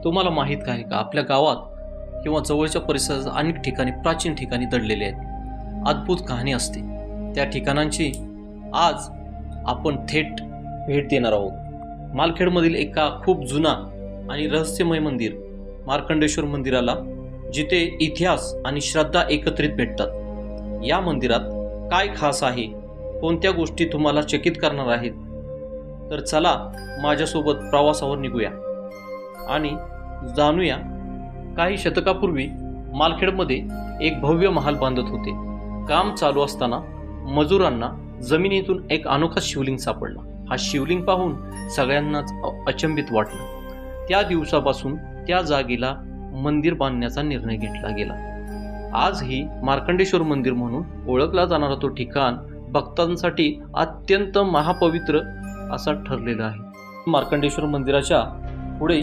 तुम्हाला माहीत आहे का, आपल्या गावात किंवा जवळच्या परिसरात अनेक ठिकाणी प्राचीन ठिकाणी दडलेले आहेत. अद्भुत कहाणी असते त्या ठिकाणांची. आज आपण थेट भेट देणार आहोत मालखेडमधील एका खूप जुना आणि रहस्यमय मंदिर, मार्कंडेश्वर मंदिराला, जिथे इतिहास आणि श्रद्धा एकत्रित भेटतात. या मंदिरात काय खास आहे, कोणत्या गोष्टी तुम्हाला चकित करणार आहेत? तर चला माझ्यासोबत प्रवासावर निघूया आणि जाणूया. काही शतकापूर्वी मालखेडमध्ये एक भव्य महाल बांधत होते. काम चालू असताना मजुरांना जमिनीतून एक अनोखा शिवलिंग सापडला. हा शिवलिंग पाहून सगळ्यांनाच अचंबित वाटलं. त्या दिवसापासून त्या जागेला मंदिर बांधण्याचा निर्णय घेतला गेला. आजही मार्कंडेश्वर मंदिर म्हणून ओळखला जाणारा तो ठिकाण भक्तांसाठी अत्यंत महापवित्र असा ठरलेला आहे. मार्कंडेश्वर मंदिराच्या पुढे